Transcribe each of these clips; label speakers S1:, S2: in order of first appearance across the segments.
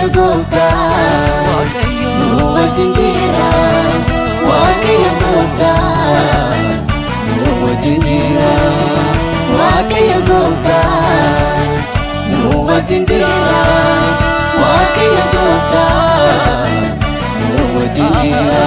S1: Waaqayyo Gooftaan nu wajjin jira. Waaqayyo Gooftaan nu wajjin jira. Waaqayyo Gooftaan nu wajjin jira. Waaqayyo Gooftaan nu wajjin jira.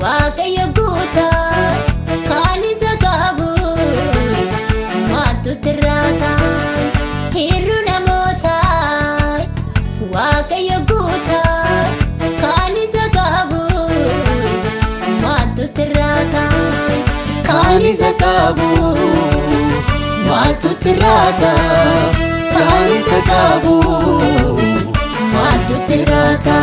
S2: Waaqayyo Gooftaan kan isa qabu maaltu tirraata hirru namoota. Waaqayyo Gooftaan kan isa qabu maaltu tirraata
S1: Kan isa qabu maaltu tirraata. Kan isa qabu maaltu tirraata.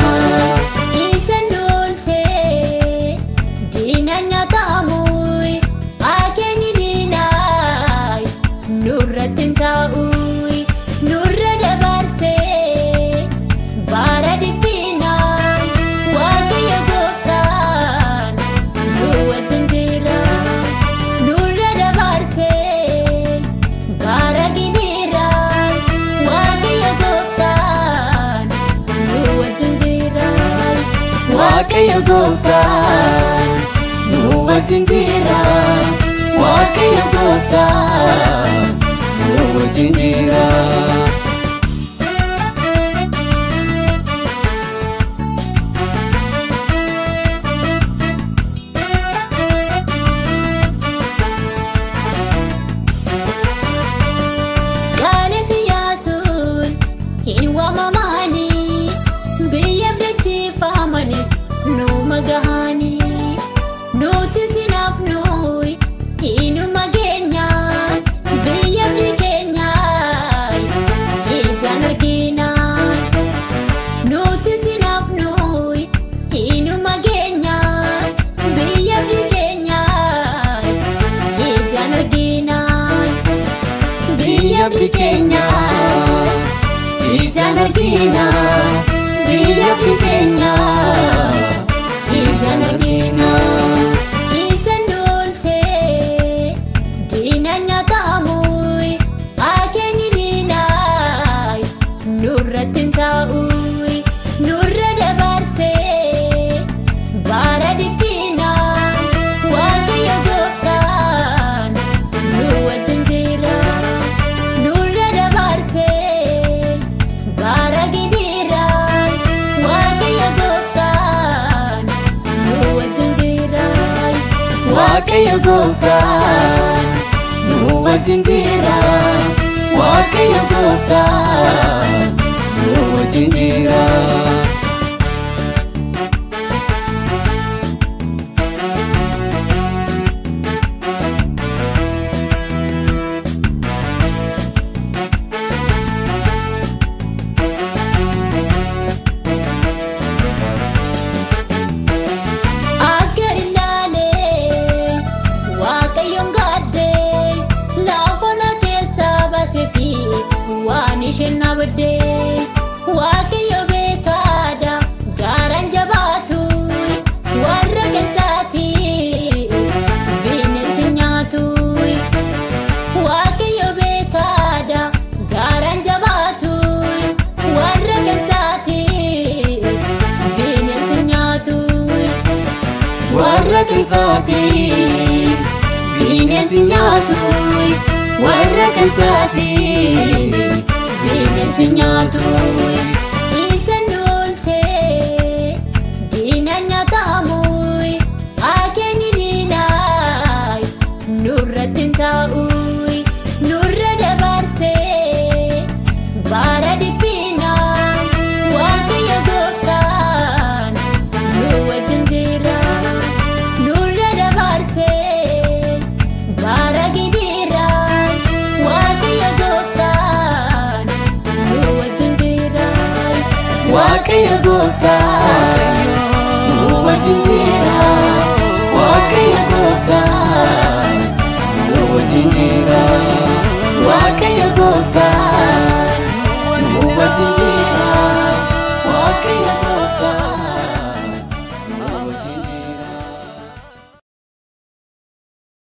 S2: Nurra dabarse bara dipina. Waaqayyo Gooftaan nu wajjin jira. Nurra dabarse bara gidira. Waaqayyo Gooftaan nu wajjin jira.
S1: Waaqayyo Gooftaan nu wajjin jira. Waaqayyo Gooftaan nu wajjin jira.
S2: Gaafa Iyyaasuun hin waamamani biyya bilcheeffamanis numa gahani. Nuti sinaafnu hinuma keenya biyya keenya ijaan argina. Nuti sinaafnu hinuma keenya biyya keenya ijaan argina.
S1: Biyya keenya ijaan argina. Biyya keenya ijaan argina.
S2: Isan dulce dinanya taamui akeni dinai nurratin taui nurra dabarse bara dipina. Waaqayyo Gooftaan nu wajjin jira. Nurra dabarse bara gidira. Waaqayyo Gooftaan nu wajjin jira.
S1: Waaqayyo Gooftaan nu wajjin jira. Waaqayyo Gooftaan nu wajjin jira.
S2: Akka ilaalee Waaqayyoon gaadde lafa na keessa baaseefi waan isheen abdee. Waaqayyo beekaadha gaaraan jabaatu warra keessaati bineensi nyaatu. Waaqayyo beekaadha gaaraan jabaatu warra keessaati bineensi nyaatu.
S1: Warra keessaati bineensi nyaatu. Warra keessaati bineensi nyaatu.
S2: Isan dulce dinanya taamui akeni dinai nurratin taui nurra dabarse bara dipina. Waaqayyo Gooftaan nu wajjin jira. Nurra dabarse bara gidira. Waaqayyo Gooftaan nu wajjin jira.
S1: Waaqayyo Gooftaan